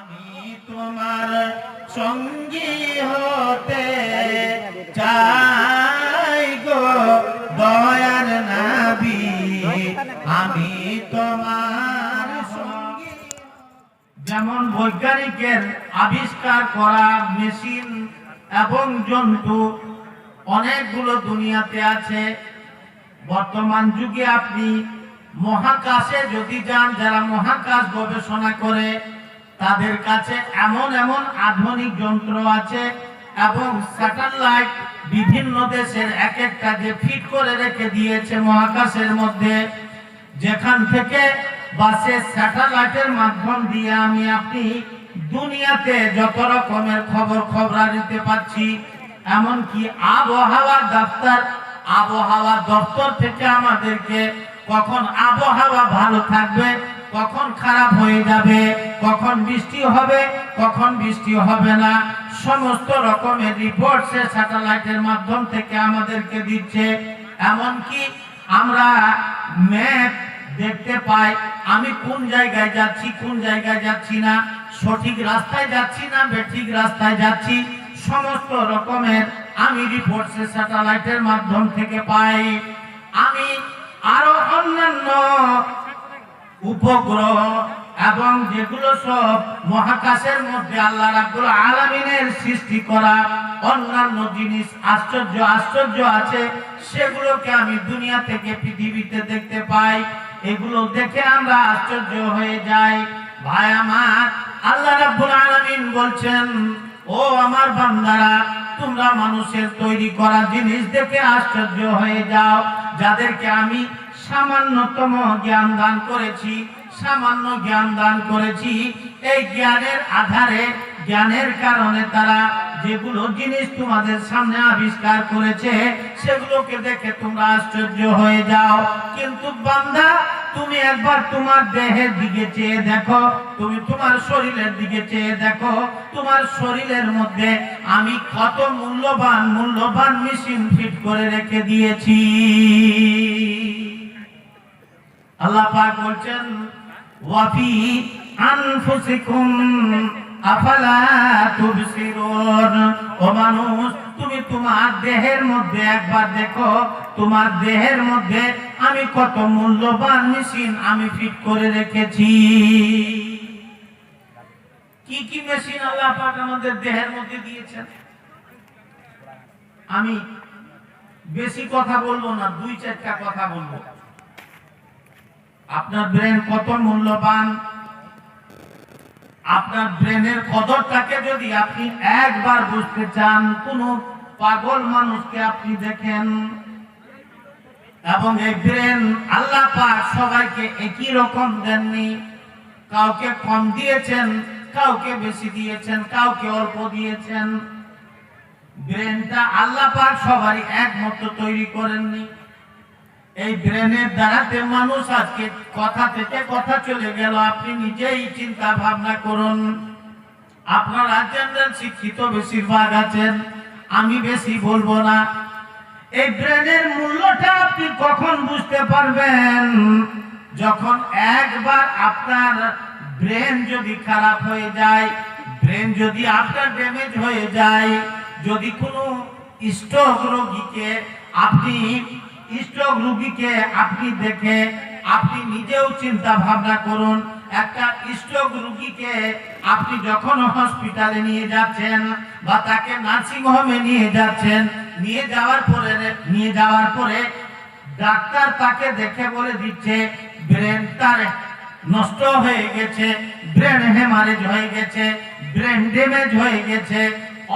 আমি তোমার সঙ্গী হতে চাই গো দয়ার নবী, আমি তোমার সঙ্গী। যেমন বৈজ্ঞানিকের আবিষ্কার করা মেশিন এবং জন্তু অনেকগুলো দুনিয়াতে আছে। বর্তমান যুগে আপনি মহাকাশে যদি যান, যারা মহাকাশ গবেষণা করে তাদের কাছে এমন এমন আধুনিক যন্ত্র আছে এবং স্যাটেলাইট বিভিন্ন দেশের এক একটা যে ফিট করে রেখে দিয়েছে মহাকাশের মধ্যে, যেখান থেকে বাসে স্যাটেলাইটের মাধ্যম দিয়ে আমি আপনি দুনিয়াতে যত রকমের খবর নিতে পারছি। এমনকি আবহাওয়া দপ্তর থেকে আমাদেরকে কখন আবহাওয়া ভালো থাকবে, কখন খারাপ হয়ে যাবে, কখন বৃষ্টি হবে, কখন বৃষ্টি হবে না, সমস্ত রকমের রিপোর্ট সে স্যাটেলাইটের মাধ্যম থেকে আমাদেরকে দিচ্ছে। এমনকি আমরা ম্যাপ দেখতে পাই, আমি কোন জায়গায় যাচ্ছি, কোন জায়গায় যাচ্ছি না, সঠিক রাস্তায় যাচ্ছি না বেঠিক রাস্তায় যাচ্ছি, সমস্ত রকমের আমি রিপোর্ট সে স্যাটেলাইটের মাধ্যম থেকে পাই। আমি আরো অন্যান্য উপগ্রহ এবং যেগুলো সব মহাকাশের মধ্যে আল্লাহ রাব্বুল আলামিনের সৃষ্টি করা অন্যান্য জিনিস আশ্চর্য আছে, সেগুলোকে আমি দুনিয়া থেকে পৃথিবীতে দেখতে পাই। এগুলো দেখে আমরা আশ্চর্য হয়ে যাই। ভাই আমার, আল্লাহ রাব্বুল আলামিন বলছেন, ও আমার বান্দারা, তোমরা মানুষের তৈরি করা জিনিস দেখে আশ্চর্য হয়ে যাও, যাদেরকে আমি সামান্যতম জ্ঞান দান করেছি, সামান্য জ্ঞান দান করেছি। এই জ্ঞানের আধারে, জ্ঞানের কারণে তারা যেগুলো জিনিস তোমাদের সামনে আবিষ্কার করেছে সেগুলোকে দেখে তোমরা আশ্চর্য হয়ে যাও। কিন্তু বান্দা, তুমি একবার তোমার দেহের দিকে চেয়ে দেখো, তুমি তোমার শরীরের দিকে চেয়ে দেখো, তোমার শরীরের মধ্যে আমি কত মূল্যবান মেশিন ফিট করে রেখে দিয়েছি। আল্লাহ পাক বলছেন, ওয়াফি আনফুসিকুম আফালা তুবসিরুন। ও মানুষ, তুমি তোমার দেহের মধ্যে একবার দেখো, তোমার দেহের মধ্যে আমি কত মূল্যবান মেশিন আমি ফিট করে রেখেছি। কি কি মেশিন আল্লাহ পাক আমাদের দেহের মধ্যে দিয়েছেন। আমি বেশি কথা বলবো না, 2-4টা কথা বলবো। আপনার ব্রেন কত মূল্যবান, আপনার ব্রেনের কদরটাকে যদি আপনি একবার বুঝতে চান, কোন পাগল মানুষকে আপনি দেখেন, এবং এই ব্রেন আল্লাহ পাক সবাইকে একই রকম দেননি। কাউকে কম দিয়েছেন, কাউকে বেশি দিয়েছেন, কাউকে অল্প দিয়েছেন। ব্রেনটা আল্লাহ পাক সবারই এক মতো তৈরি করেননি। এই ব্রেনের দ্বারাতে মানুষ আজকে কথা থেকে কথা চলে গেল। আপনি নিজেই চিন্তা ভাবনা করুন। আপনারা জেনারেল শিক্ষিত বেশিরভাগ আছেন, আমি বেশি বলবো না। এই ব্রেনের মূল্যটা আপনি কখন বুঝতে পারবেন? যখন একবার আপনার ব্রেন যদি খারাপ হয়ে যায়, ব্রেন যদি আপনার ড্যামেজ হয়ে যায়, যদি কোনো স্ট্রোক রোগীকে আপনি দেখে আপনি নিজেও চিন্তা ভাবনা করুন। একটা স্ট্রোক রোগীকে আপনি যখন হসপিটালে নিয়ে যাচ্ছেন বা তাকে নার্সিং হোমে নিয়ে যাচ্ছেন, নিয়ে যাওয়ার পরে ডাক্তার তাকে দেখে বলে দিচ্ছে ব্রেন তার নষ্ট হয়ে গেছে, ব্রেন হেমারেজ হয়ে গেছে, ব্রেন ড্যামেজ হয়ে গেছে,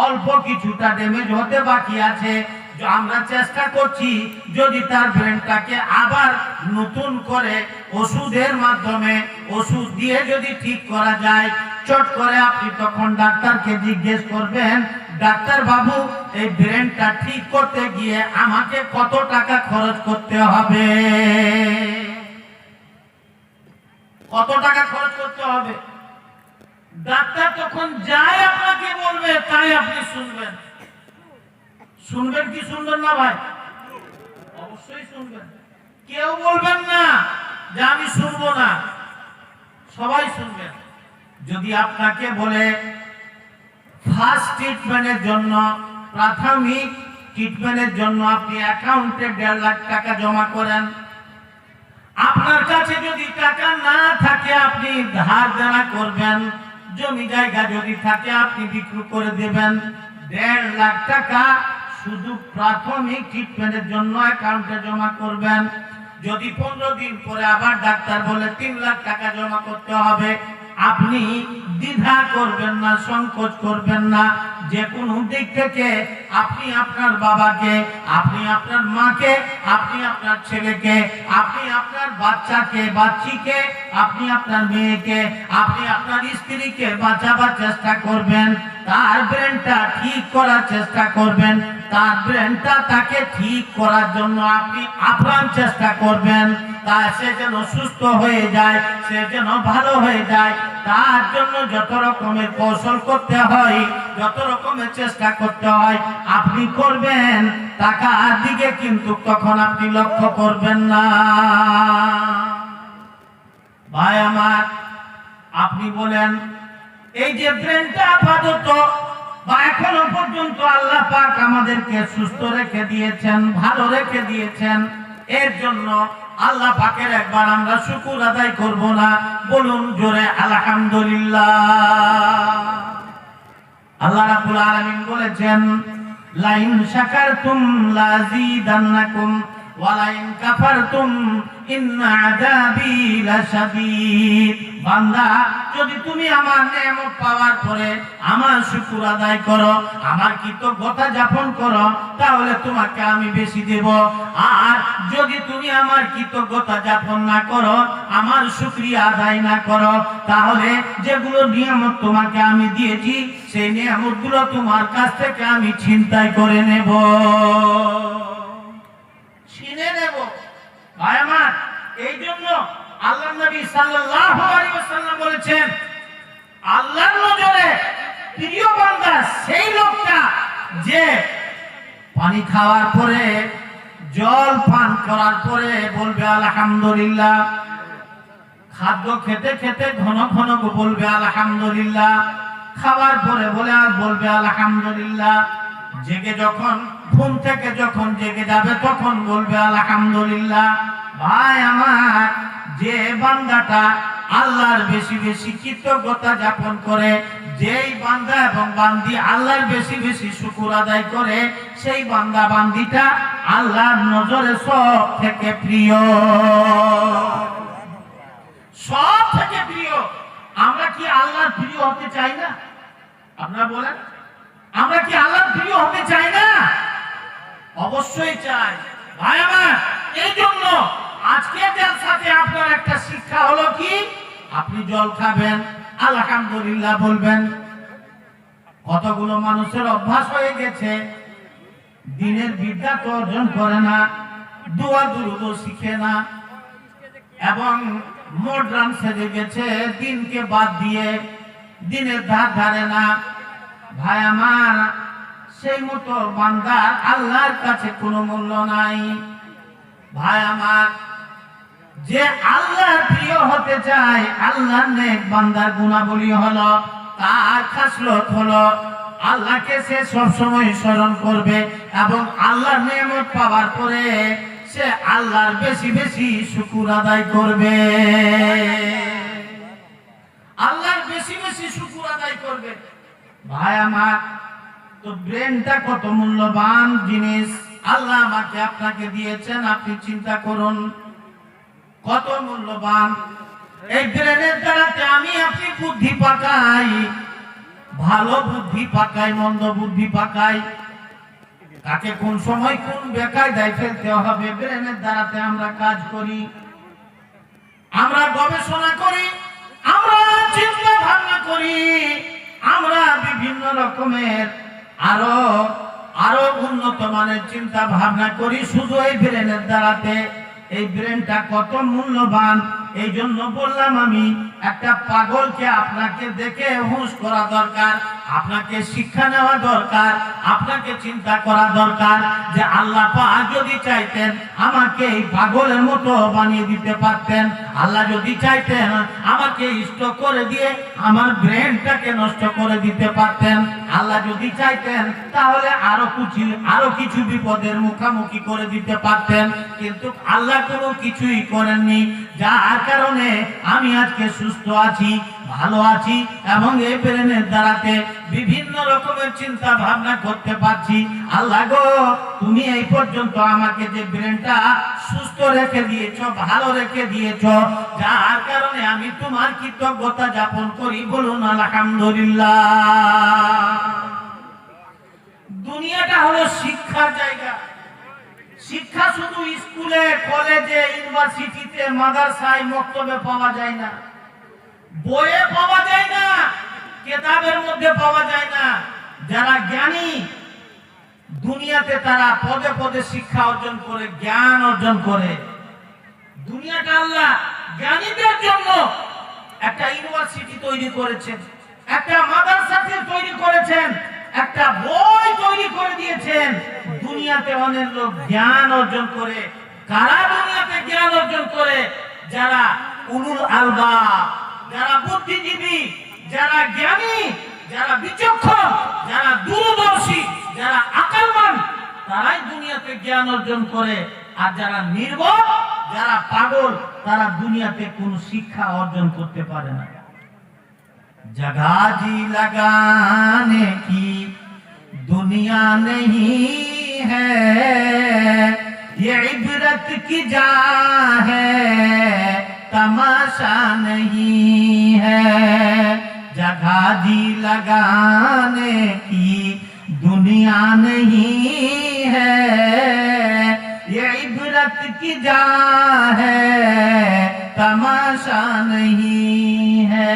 অল্প কিছুটা ড্যামেজ হতে বাকি আছে। আমরা চেষ্টা করছি যদি তার ব্রেনটাকে আবার নতুন করে ওষুধের মাধ্যমে ওষুধ দিয়ে যদি ঠিক করা যায়। চট করে আপনি তখন ডাক্তারকে জিজ্ঞেস করবেন, ডাক্তার বাবু, এই ব্রেনটা ঠিক করতে গিয়ে আমাকে কত টাকা খরচ করতে হবে? কত টাকা খরচ করতে হবে? ডাক্তার তখন যাই আপনাকে বলবে তাই আপনি শুনবেন। শুনবেন কি শুনবেন না ভাই? অবশ্যই শুনবেন। কেউ বলবেন না যে আমি শুনবো না, সবাই শুনবেন। যদি আপনাকে বলে ফার্স্ট ট্রিটমেন্টের জন্য, প্রাথমিক ট্রিটমেন্টের জন্য আপনি অ্যাকাউন্টে 1.5 লাখ টাকা জমা করেন, আপনার কাছে যদি টাকা না থাকে আপনি ধার দেনা করবেন, জমি জায়গা যদি থাকে আপনি বিক্রি করে দেবেন, 1.5 লাখ টাকা শুধু প্রাথমিক ট্রিটমেন্টের জন্য অ্যাকাউন্টে জমা করবেন। যদি 15 দিন পরে আবার ডাক্তার বলে 3 লাখ টাকা জমা করতে হবে, আপনি দ্বিধা করবেন না, সংকোচ করবেন না। যে কোনো দিক থেকে আপনি আপনার বাবাকে, আপনি আপনার মাকে, আপনি আপনার ছেলেকে, আপনি আপনার বাচ্চাকে, বাচ্চিকে, আপনি আপনার মেয়েকে, আপনি আপনার স্ত্রীকে বাঁচাবার চেষ্টা করবেন, তার ব্রেনটা ঠিক করার চেষ্টা করবেন, তার ব্রেনটা তাকে ঠিক করার জন্য আপনি আপ্রাণ চেষ্টা করবেন, তা সে যেন সুস্থ হয়ে যায়, সে যেন ভালো হয়ে যায়। তার জন্য যত রকমের কৌশল করতে হয়, যত রকমের চেষ্টা করতে হয় আপনি করবেন। টাকার দিকে কিন্তু তখন আপনি লক্ষ্য করবেন না। ভাই আমার, আপনি বলেন এই যে ব্রেনটা আপাতত বা এখনো পর্যন্ত আল্লাহ পাক আমাদেরকে সুস্থ রেখে দিয়েছেন, ভালো রেখে দিয়েছেন, এর জন্য আল্লাহ পাকের একবার আমরা শুকর আদায় করব না? বলুন জোরে আলহামদুলিল্লাহ। আল্লাহ রাব্বুল আলামিন বলেছেন, লাইন শাকারতুম লাযীদান্নাকুম ওয়া লাইন কাফারতুম ইন্না আযাবি লাশাদীদ। বান্দা, যদি তুমি আমার নেয়ামত পাওয়ার পরে আমার শুকর আদায় করো, আমার কৃতজ্ঞতা যাপন করো, তাহলে তোমাকে আমি বেশি দেব। আর যদি তুমি আমার কৃতজ্ঞতা যাপন না করো, আমার শুকরিয়া আদায় না করো, তাহলে যেগুলো নিয়ামত তোমাকে আমি দিয়েছি সেই নিয়ামতগুলো তোমার কাছ থেকে আমি ছিনতাই করে নেব, ছিনে নেব। ভাই আমার, এই জন্য আল্লাহর নবী সাল্লাল্লাহু আলাইহি ওয়াসাল্লাম বলেছেন, আল্লাহর নজরে প্রিয় বান্দা সেই লোকটা যে পানি খাওয়ার পরে, জল পান করার পরে বলবে আলহামদুলিল্লাহ, খাদ্য খেতে খেতে ঘন ঘন বলবে আলহামদুলিল্লাহ, খাওয়ার পরে বলবে আলহামদুলিল্লাহ, জেগে যখন ঘুম থেকে যখন জেগে যাবে তখন বলবে আলহামদুলিল্লাহ। ভাই আমার, যে বান্দাটা আল্লাহর বেশি বেশি কৃতজ্ঞতা যাপন করে, যেই বান্দা এবং বান্দি আল্লাহর বেশি বেশি শুকর আদায় করে, সেই বান্দা বান্দিটা আল্লাহর নজরে সব থেকে প্রিয়, সব থেকে প্রিয়। আমরা কি আল্লাহর প্রিয় হতে চাই না? আপনারা বলেন, আমরা কি আল্লাহর প্রিয় হতে চাই না? অবশ্যই চাই। ভাই আমার, এই জন্য আজকের জলসাতে আপনার একটা শিক্ষা হলো কি, আপনি জল খাবেন আলহামদুলিল্লাহ বলবেন। কতগুলো মানুষের অভ্যাস হয়ে গেছে, দিনের বিদ্যা তো অর্জন করে না, দোয়া দুরুদ শিখে না, এবং মডার্ন সেজে গেছে, দিনকে বাদ দিয়ে দিনের ধার ধারে না। ভাই আমার, সেই মতো বান্দার আল্লাহর কাছে কোনো মূল্য নাই। ভাই আমার, যে আল্লাহর প্রিয় হতে চায়, আল্লাহর নেক বান্দার গুণাবলী হলো, তার খাসলত হলো আল্লাহকে সে সব সময় স্মরণ করবে, এবং আল্লাহর নেয়ামত পাওয়ার পরে সে আল্লাহর বেশি বেশি শুকর আদায় করবে, আল্লাহর বেশি বেশি শুকর আদায় করবে। ভাই আমার, তো ব্রেনটা কত মূল্যবান জিনিস আল্লাহ আমাকে আপনাকে দিয়েছেন, আপনি চিন্তা করুন কত মূল্যবান। এই ব্রেনের দ্বারাতে আমি আপনি বুদ্ধি পাকাই, ভালো বুদ্ধি পাকাই, মন্দ বুদ্ধি পাকাই, তাকে কোন সময় কোন বেকায়দায় ফেলতে হবে, ব্রেনের দ্বারাতে আমরা কাজ করি, আমরা গবেষণা করি, আমরা চিন্তা ভাবনা করি, আমরা বিভিন্ন রকমের আরো উন্নত মানের চিন্তা ভাবনা করি শুধু এই ব্রেনের দ্বারাতে। এই ব্রেনটা কত মূল্যবান, এই জন্য বললাম আমি, একটা পাগলকে আপনাকে দেখে হুঁশ করা দরকার, আপনাকে শিক্ষা নেওয়া দরকার, আপনাকে চিন্তা করা দরকার যে আল্লাহ পাক যদি চাইতেন আমাকে এই পাগলের মতো বানিয়ে দিতে পারতেন, আল্লাহ যদি চাইতেন আমাকে স্ট্রোক করে দিয়ে আমার ব্রেনটাকে নষ্ট করে দিতে পারতেন, আল্লাহ যদি চাইতেন তাহলে আরো কিছু বিপদের মুখোমুখি করে দিতে পারতেন, কিন্তু আল্লাহ কোনো কিছুই করেননি, যার কারণে আমি আজকে সুস্থ আছি, ভালো আছি এবং এই ব্রেনের দ্বারাতে বিভিন্ন রকমের চিন্তা ভাবনা করতে পারছি। আল্লাহ গো, তুমি এই পর্যন্ত আমাকে যে ব্রেনটা সুস্থ রেখে দিয়েছো, ভালো রেখে দিয়েছো, যার কারণে আমি তোমার কৃতজ্ঞতা যাপন করি, বলুন আলহামদুলিল্লাহ। দুনিয়াটা হলো শিক্ষার জায়গা। শিক্ষা শুধু স্কুলে, কলেজে, ইউনিভার্সিটিতে, মাদ্রাসায়, মক্তবে পাওয়া যায় না, বইয়ে পাওয়া যায় না, কিতাবের মধ্যে পাওয়া যায় না। যারা জ্ঞানী দুনিয়াতে তারা পদে পদে শিক্ষা অর্জন করে, জ্ঞান অর্জন করে। দুনিয়াটা আল্লাহ জ্ঞানীদের জন্য একটা ইউনিভার্সিটি তৈরি করেছেন, একটা মাদ্রাসা তৈরি করেছেন, একটা বই তৈরি করে দিয়েছেন। দুনিয়াতে অনেক লোক জ্ঞান অর্জন করে। কারা দুনিয়াতে জ্ঞান অর্জন করে? যারা উলুল আলবাব, যারা বুদ্ধিজীবী, যারা জ্ঞানী, যারা বিচক্ষণ, যারা দূরদর্শী, যারা আকলমান, তারাই দুনিয়াতে জ্ঞান অর্জন করে। আর যারা নির্বোধ, যারা পাগল, তারা দুনিয়াতে কোনো শিক্ষা অর্জন করতে পারে না। जगह जी लगाने की दुनिया नहीं है, ये इबरत की जा है, तमाशा नहीं है। जगह जी लगाने की दुनिया नहीं है, ये इबरत की जा है, तमाशा नहीं है।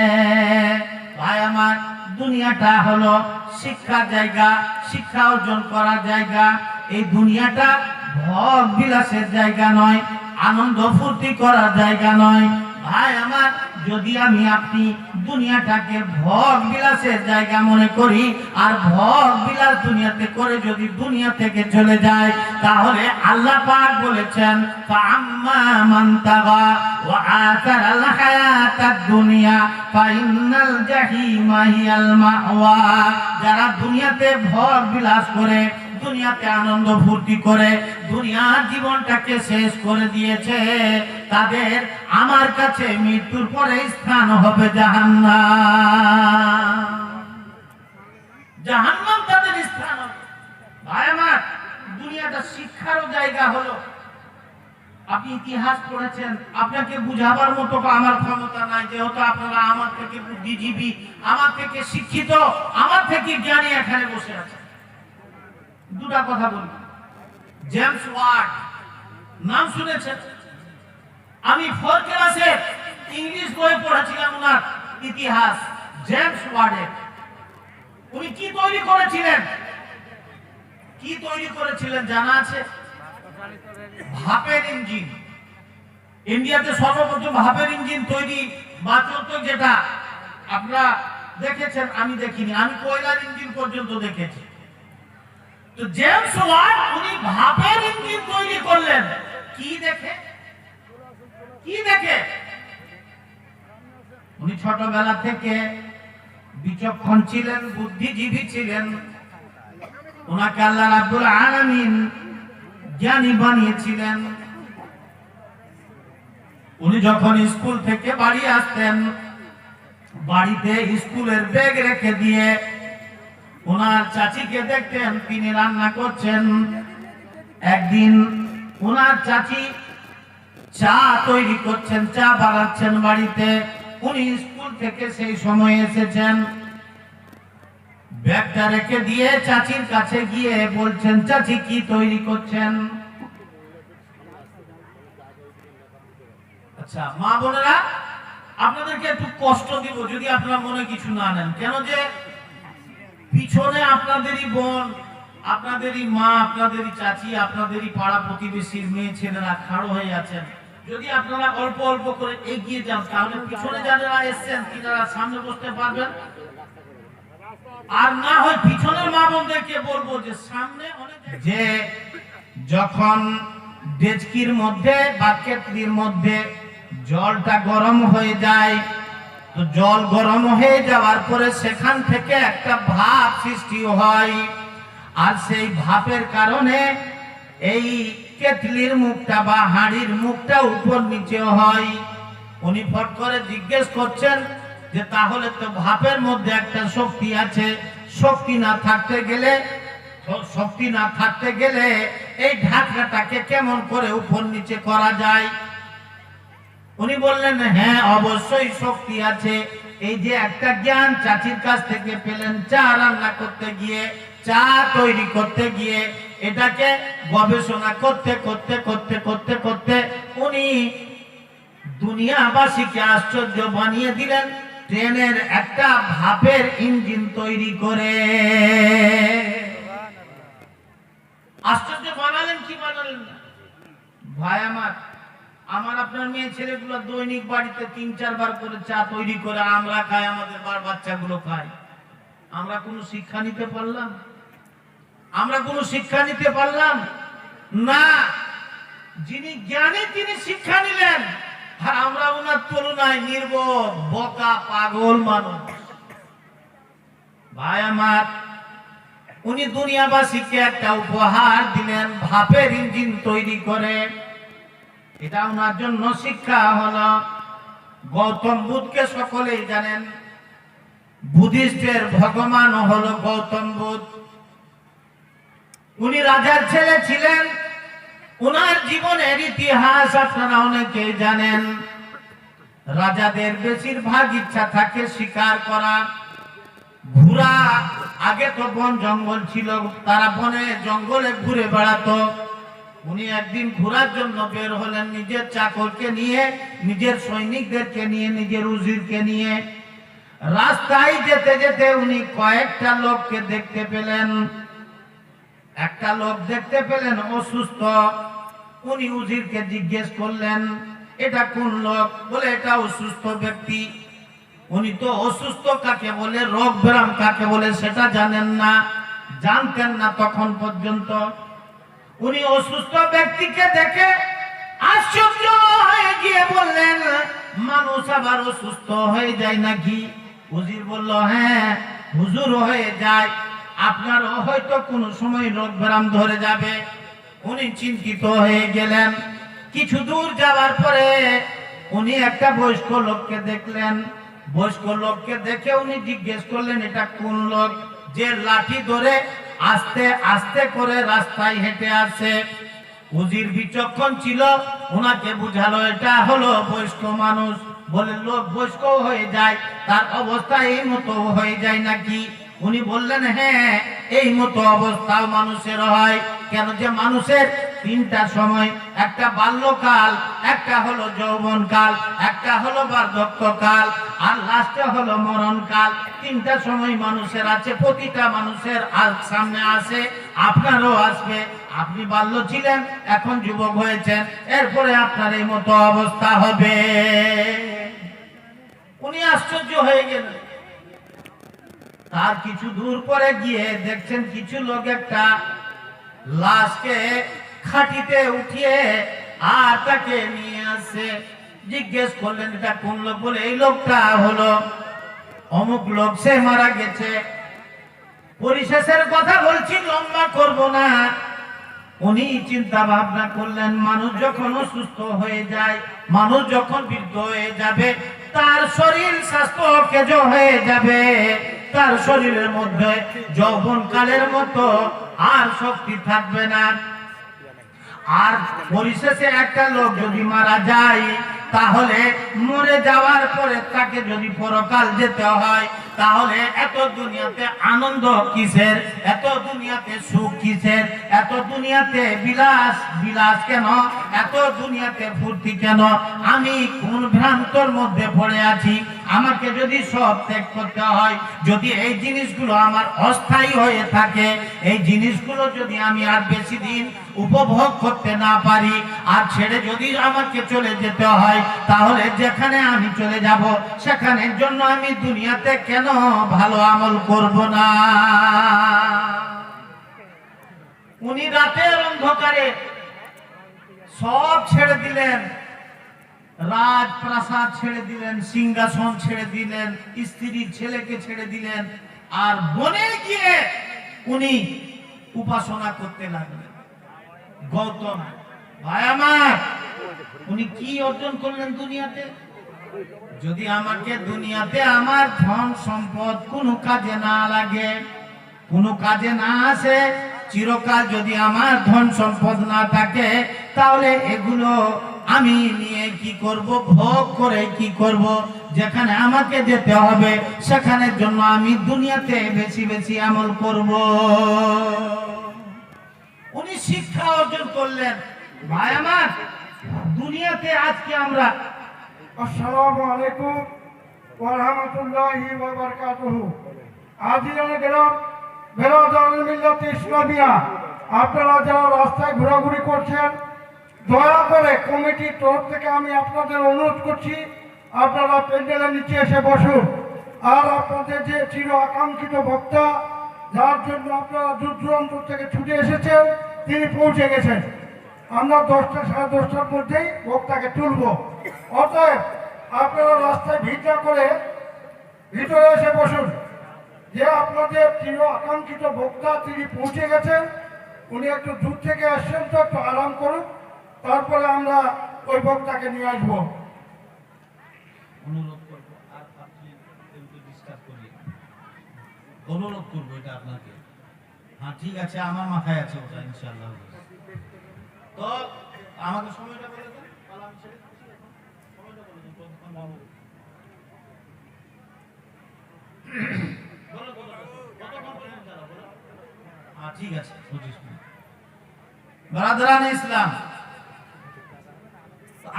আমার দুনিয়াটা হলো শিক্ষার জায়গা, শিক্ষা অর্জন করার জায়গা। এই দুনিয়াটা ভোগ বিলাসের জায়গা নয়, আনন্দ ফুর্তি করার জায়গা নয়। ভাই আমার, যদি আমি আপনি দুনিয়াটাকে ভোগ বিলাসের জায়গা মনে করি আর ভোগ বিলাস দুনিয়াতে করে যদি দুনিয়া থেকে চলে যায়, তাহলে আল্লাহ পাক বলেছেন ফাআম্মা মান তাগা ওয়া আতারাল হায়াতাদ দুনিয়া ফাইন্নাল জাহিমা হিয়াল মাওয়া। যারা দুনিয়াতে ভোগ বিলাস করে, দুনিয়াতে আনন্দ ফুর্তি করে দুনিয়ার জীবনটাকে শেষ করে দিয়েছে, তাদের আমার কাছে মৃত্যুর পরে স্থান হবে জাহান্নাম। জাহান্নাম তাদের স্থান হবে। ভাই আমার, দুনিয়াটা শিক্ষারও জায়গা হলো। আপনি ইতিহাস পড়েছেন, আপনাকে বুঝাবার মতো আমার ক্ষমতা নাই, যেহেতু আপনারা আমার থেকে বুদ্ধিজীবী, আমার থেকে শিক্ষিত, আমার থেকে জ্ঞানী এখানে বসে আছেন। দুটা কথা বলি। জেমস ওয়াট নাম শুনেছেন? আমি 4 ক্লাসে ইংলিশ বই পড়েছিলাম ওনার ইতিহাস। জেমস ওয়াটের উনি কি তৈরি করেছিলেন? কি তৈরি করেছিলেন জানা আছে? ভাপের ইঞ্জিন। ইন্ডিয়াতে সর্বপ্রথম ভাপের ইঞ্জিন তৈরি বা চলতো, যেটা আপনারা দেখেছেন, আমি দেখিনি, আমি কয়লার ইঞ্জিন পর্যন্ত দেখেছি। তো জেমস ওয়াট উনি ভাপের ইঞ্জিন তৈরি করলেন। কি দেখে? কি দেখে? উনি ছোটবেলা থেকে বিচক্ষণ ছিলেন, বুদ্ধিজীবী ছিলেন। ওনাকে আল্লাহ রাব্বুল আলামিন জ্ঞানী বানিয়েছিলেন। উনি যখন স্কুল থেকে বাড়ি আসতেন, বাড়িতে স্কুলের ব্যাগ রেখে দিয়ে ওনার চাচিকে দেখতেন তিনি রান্না করছেন। একদিন ওনার চাচি চা তৈরি করছেন, চা বানাচ্ছেন বাড়িতে। উনি স্কুল থেকে সেই সময় এসেছেন, ব্যাগটা রেখে দিয়ে চাচির কাছে গিয়ে বলছেন, চাচি কি তৈরি করছেন? আচ্ছা মা বোনেরা, আপনাদেরকে একটু কষ্ট দিব যদি আপনারা মনে কিছু না নেন। কেন যে পিছনে আপনাদেরই বোন, আপনাদেরই মা, আপনাদেরই চাচি, আপনাদেরই পাড়া প্রতিবেশীর মেয়ে ছেলেরা খাড়ো হয়ে আছেন। যদি আপনারা অল্প অল্প করে এগিয়ে যান তাহলে পিছনে যারা এসেছেন তিনারা সামনে বসতে পারবেন, আর না হয় পিছনের মা বোনদেরকে বলবো যে সামনে অনেক, যে যখন ডেচকির মধ্যে বা কেটলির মধ্যে জলটা গরম হয়ে যায়, তো জল গরম হয়ে যাওয়ার পরে সেখান থেকে একটা ভাপ সৃষ্টি হয়, আর সেই ভাপের কারণে এই কেটলির মুখটা বা হাঁড়ির মুখটা উপর নিচে হয়। উনি ফট করে জিজ্ঞেস করছেন যে তাহলে তো ভাপের মধ্যে একটা শক্তি আছে, শক্তি না থাকতে গেলে এই ঢাকনাটাকে কেমন করে উপর নিচে করা যায়? উনি বললেন হ্যাঁ অবশ্যই শক্তি আছে। এই যে একটা জ্ঞান চাচির কাছ থেকে পেলেন, চা রান্না করতে গিয়ে, চা তৈরি করতে গিয়ে, এটাকে গবেষণা করতে করতে করতে করতে করতে উনি দুনিয়াবাসীকে আশ্চর্য বানিয়ে দিলেন ট্রেনের একটা ভাপের ইঞ্জিন তৈরি করে। আশ্চর্য বানালেন কি বানালেন না? ভাই আমার আপনার মেয়ে ছেলেগুলো দৈনিক বাড়িতে ৩-৪ বার করে চা তৈরি করে আমরা খাই, আমাদের বাচ্চাগুলো খায়। আমরা কোনো শিক্ষা নিতে পারলাম? আমরা কোনো শিক্ষা নিতে পারলাম না। যিনি জ্ঞানী তিনি শিক্ষা নিলেন, আর আমরা ওনার তুলনায় নির্বোধ বোকা পাগল মানুষ। ভাই আমার, উনি দুনিয়াবাসীকে একটা উপহার দিলেন ভাপের ইঞ্জিন তৈরি করে। এটা ওনার জন্য শিক্ষা হলো। গৌতম বুদ্ধকে সকলেই জানেন, বুদ্ধিস্টের ভগবান হলো গৌতম বুদ্ধ। উনি রাজার ছেলে ছিলেন। উনার জীবনের ইতিহাস আপনারা অনেকেই জানেন। রাজাদের বেশিরভাগ ইচ্ছা থাকে শিকার করা, ঘোরা। আগে তো বন জঙ্গল ছিল, তারা বনে জঙ্গলে ঘুরে বেড়াতো। উনি একদিন ঘোরার জন্য বের হলেন নিজের চাকরকে নিয়ে, নিজের সৈনিকদেরকে নিয়ে, নিজের উজিরকে নিয়ে। রাস্তায় যেতে যেতে উনি কয়েকটা লোককে দেখতে পেলেন। একটা লোক দেখতে পেলেন অসুস্থ। উনি উজিরকে জিজ্ঞেস করলেন এটা কোন লোক? বলে এটা অসুস্থ ব্যক্তি। উনি তো অসুস্থ কাকে বলে, রোগ ব্যারাম কাকে বলে সেটা জানেন না, জানতেন না তখন পর্যন্ত। উনি অসুস্থ ব্যক্তিকে দেখে আশ্চর্য হয়ে গিয়ে বললেন মানুষ আবার অসুস্থ হয়ে যায় নাকি? উজির বলল হ্যাঁ হুজুর হয়ে যায়, আপনারও হয়তো কোনো সময় রোগ ব্যারাম ধরে যাবে। উনি চিন্তিত হয়ে গেলেন। কিছু দূর যাওয়ার পরে উনি একটা বয়স্ক লোককে দেখলেন। বয়স্ক লোককে দেখে উনি জিজ্ঞেস করলেন এটা কোন লোক যে লাঠি ধরে আস্তে আস্তে করে রাস্তায় হেঁটে আসে? উজির বিচক্ষণ ছিল, উনাকে বুঝালো এটা হলো বয়স্ক মানুষ। বলে লোক বয়স্ক হয়ে যায়, তার অবস্থা এই মতো হয়ে যায় নাকি? উনি বললেন হ্যাঁ এই মতো অবস্থাও মানুষের হয়। কেন যে মানুষের তিনটা সময়, একটা বাল্যকাল, একটা হলো যৌবনকাল, একটা হলো বার্ধক্যকাল, আর লাস্টে হলো মরণকাল। তিনটা সময় মানুষের আছে, প্রতিটা মানুষের সামনে আসে, আপনারও আসবে। আপনি বাল্য ছিলেন, এখন যুবক হয়েছেন, এরপরে আপনার এই মতো অবস্থা হবে। উনি আশ্চর্য হয়ে গেলেন। তার কিছু দূর পরে গিয়ে দেখছেন কিছু লোক একটা লাশকে খাটিতে উঠিয়ে আর তাকে নিয়ে আসে। জিজ্ঞেস করলেন এটা কোন লোক? বলে এই লোকটা হলো অমুক লোক, সে মারা গেছে। পরিশেষের কথা বলছি, লম্বা করব না। উনি চিন্তা ভাবনা করলেন মানুষ যখন অসুস্থ হয়ে যায়, মানুষ যখন বৃদ্ধ হয়ে যাবে, তার শরীর স্বাস্থ্য কেজ হয়ে যাবে, তার শরীরের মধ্যে যৌবনকালের মতো আর শক্তি থাকবে না। আর পরিশেষে একটা লোক যদি মারা যায়, তাহলে মরে যাওয়ার পরে তাকে যদি পরকাল যেতে হয়, তাহলে এত দুনিয়াতে আনন্দ কিসের, এত দুনিয়াতে সুখ কিসের, এত দুনিয়াতে বিলাস বিলাস কেন, এত দুনিয়াতে ফুর্তি কেন? আমি কোন ভ্রান্তর মধ্যে পড়ে আছি? আমাকে যদি সব ত্যাগ করতে হয়, যদি এই জিনিসগুলো আমার অস্থায়ী হয়ে থাকে, এই জিনিসগুলো যদি আমি আর বেশি দিন উপভোগ করতে না পারি, আর ছেড়ে যদি আমাকে চলে যেতে হয়, তাহলে যেখানে আমি চলে যাব সেখানের জন্য আমি দুনিয়াতে কেন ভালো আমল করব না? উনি রাতের অন্ধকারে সব ছেড়ে দিলেন, রাজপ্রাসাদ ছেড়ে দিলেন, সিংহাসন ছেড়ে দিলেন, স্ত্রীর ছেলেকে ছেড়ে দিলেন, আর বনে গিয়ে উনি উপাসনা করতে লাগলেন। গৌতম ভাই আমার, উনি কি অর্জন করলেন দুনিয়াতে? যদি আমাকে দুনিয়াতে আমার ধন সম্পদ কোনো কাজে না লাগে, কোনো কাজে না আসে, চিরকাল যদি আমার ধন সম্পদ না থাকে, তাহলে এগুলো আমি নিয়ে কি করব, ভোগ করে কি করব? যেখানে আমাকে যেতে হবে সেখানের জন্য আমি দুনিয়াতে বেশি বেশি আমল করব। উনি শিক্ষা অর্জন করলেন। ভাই আমার, দুনিয়াতে আজকে আমরা আসসালামু আলাইকুম ওয়া রাহমাতুল্লাহি ওয়া বারাকাতুহু। আজিরানে গেলাম বেরাদারুল মিল্লাত ইসলামিয়া, আপনারা যারা রাস্তায় ঘোরাঘুরি করছেন, দয়া করে কমিটির তরফ থেকে আমি আপনাদের অনুরোধ করছি, আপনারা প্যান্ডেলের নিচে এসে বসুন। আর আপনাদের যে চির আকাঙ্ক্ষিত বক্তা, যার জন্য আপনারা দূর দূরান্ত থেকে ছুটে এসেছেন, তিনি পৌঁছে গেছেন। আমরা 10টা সাড়ে 10টার মধ্যেই বক্তাকে তুলব। অতএব আপনারা রাস্তায় ভিড় না করে ভিতরে এসে বসুন। যে আপনাদের চির আকাঙ্ক্ষিত বক্তা তিনি পৌঁছে গেছেন। উনি একটু দূর থেকে আসছেন, তো একটু আরাম করুন, তারপরে আমরা ওই বক্তাকে নিয়ে আসবো। অনুরোধ করবো, আর আপনি ডিস্টার্ব করিয়ে অনুরোধ করবো এটা আপনাকে। হ্যাঁ ঠিক আছে, আমার মাথায় আছে ওটা, ইনশাআল্লাহ। তো আমাকে সময়টা বলে দেন, তাহলে আমি ছেড়ে দিচ্ছি। সময়টা বলে দিন, কতক্ষণ বলবো? বলো কতক্ষণ পর্যন্ত যারা বলো। হ্যাঁ ঠিক আছে, 25 মিনিট। ব্রাদারান ইসলাম,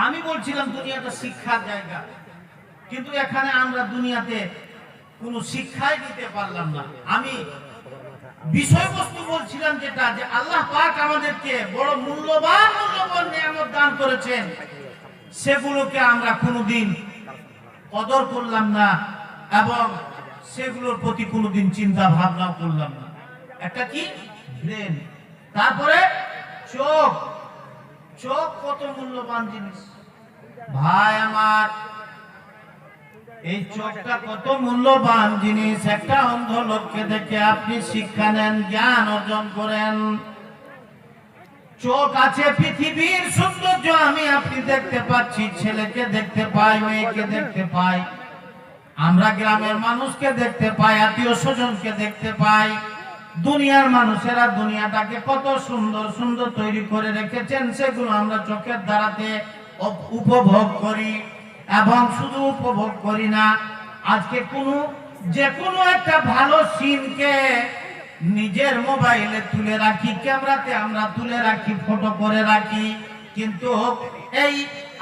আমি বলছিলাম দুনিয়াটা শিক্ষার জায়গা, কিন্তু এখানে আমরা দুনিয়াতে কোনো শিক্ষাই দিতে পারলাম না। আমি বিষয়বস্তু বলছিলাম যেটা, যে আল্লাহ পাক আমাদেরকে বড় মূল্যবান নিয়ামত দান করেছেন, সেগুলোকে আমরা কোনোদিন কদর করলাম না এবং সেগুলোর প্রতি কোনোদিন চিন্তা ভাবনাও করলাম না। একটা কি ব্রেন, তারপরে চোখ। চোখ কত মূল্যবান জিনিস ভাই আমার, এই চোখটা কত মূল্যবান জিনিস। একটা অন্ধ লোককে দেখে আপনি শিক্ষা নেন, জ্ঞান অর্জন করেন। চোখ আছে পৃথিবীর সৌন্দর্য আমি আপনি দেখতে পাচ্ছি, ছেলেকে দেখতে পাই, মেয়েকে দেখতে পাই, আমরা গ্রামের মানুষকে দেখতে পাই, আত্মীয় স্বজনকে দেখতে পাই। দুনিয়ার মানুষেরা দুনিয়াটাকে কত সুন্দর সুন্দর তৈরি করে রেখেছেন, সেগুলো আমরা চোখের দ্বারাতে উপভোগ করি। এবং শুধু উপভোগ করি না, আজকে যে কোনো একটা ভালো সিনকে নিজের মোবাইলে তুলে রাখি, ক্যামেরাতে আমরা তুলে রাখি, ফটো করে রাখি। কিন্তু এই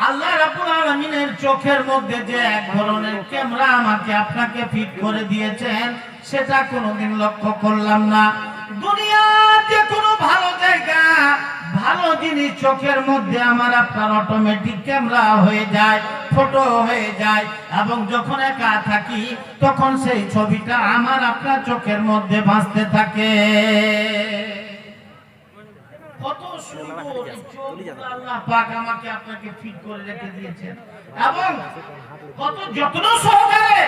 আল্লাহ রাব্বুল আলামিনের চোখের মধ্যে যে এক ধরনের ক্যামেরা আমাকে আপনাকে ফিট করে দিয়েছেন, সেটা কোনোদিন লক্ষ্য করলাম না। দুনিয়ার যে কোনো ভালো জায়গা, ভালো জিনিস চোখের মধ্যে আমার আপনার অটোমেটিক ক্যামেরা হয়ে যায়, ফটো হয়ে যায়, এবং যখন একা থাকি তখন সেই ছবিটা আমার আপনার চোখের মধ্যে ভাসতে থাকে। কত সুন্দর আল্লাহ পাক আমাকে আপনাকে ফিট করে রেখে দিয়েছেন, এবং কত যত্ন সহকারে।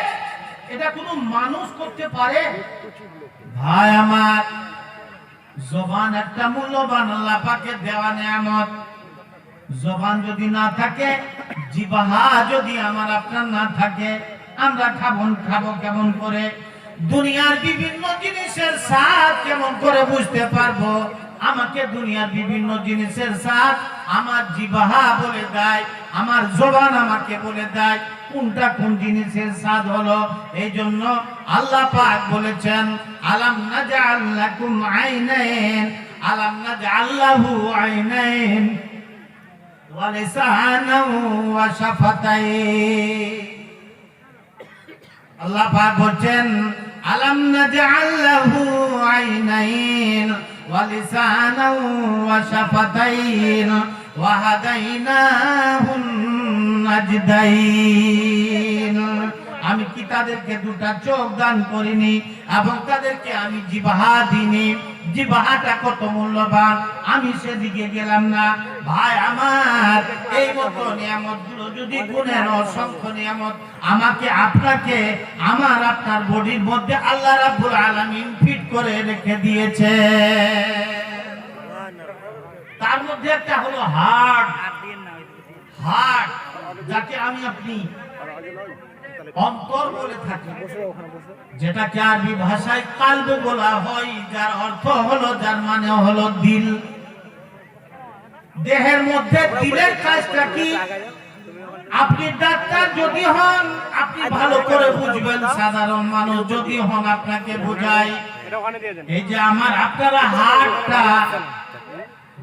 এটা কোনো মানুষ করতে পারে? ভাই আমার, জবান একটা মূল্যবান আল্লাহ পাকের দেওয়া নিয়ামত। জবান যদি না থাকে, জিহ্বা যদি আমার আপনার না থাকে, আমরা খাবো কেমন করে? দুনিয়ার বিভিন্ন জিনিসের স্বাদ কেমন করে বুঝতে পারবো? আমাকে দুনিয়ার বিভিন্ন জিনিসের স্বাদ আমার জিহ্বা বলে দেয়, আমার জবান আমাকে বলে দেয় কোনটা কোন জিনিসের স্বাদ হলো। এই জন্য আল্লাহ পাক বলেছেন, আলাম নাজআল লাকুম আইনাইন, আলাম নাজআল লাহু আইনাইন ওয়া লিসানান ওয়া শাফাতাইন। আল্লাহ পাক বলছেন আলাম নাজআল লাহু আইনাইন ওয়া লিসানান ওয়া শাফাতাইন ওয়া হাদাইনাহুন নাজদাইন। আমি কি তাদেরকে দুটা চোখ দান করিনি এবং তাদেরকে আমি জিহ্বা দিইনি? জিহ্বাটা কত মূল্যবান, আমি সেদিকে গেলাম না। ভাই আমার, এই মতো নিয়ামতগুলো যদি গুণের অসংখ্য নিয়ামত আমাকে আপনাকে আমার আপনার বডির মধ্যে আল্লাহ রাব্বুল আলামিন ফিট করে রেখে দিয়েছে। তার মধ্যে একটা হলো হার্ট, যাকে আমি আপনি অন্তর বলে থাকি, যেটাকে আরবি ভাষায় কালব বলা হয়, যার অর্থ হলো, যার মানে হলো দিল। দেহের মধ্যে দিলের কাজটা কি? আপনি ডাক্তার যদি হন আপনি ভালো করে বুঝবেন, সাধারণ মানুষ যদি হন আপনাকে বোঝায়। এই যে আমার আপনারা হার্টটা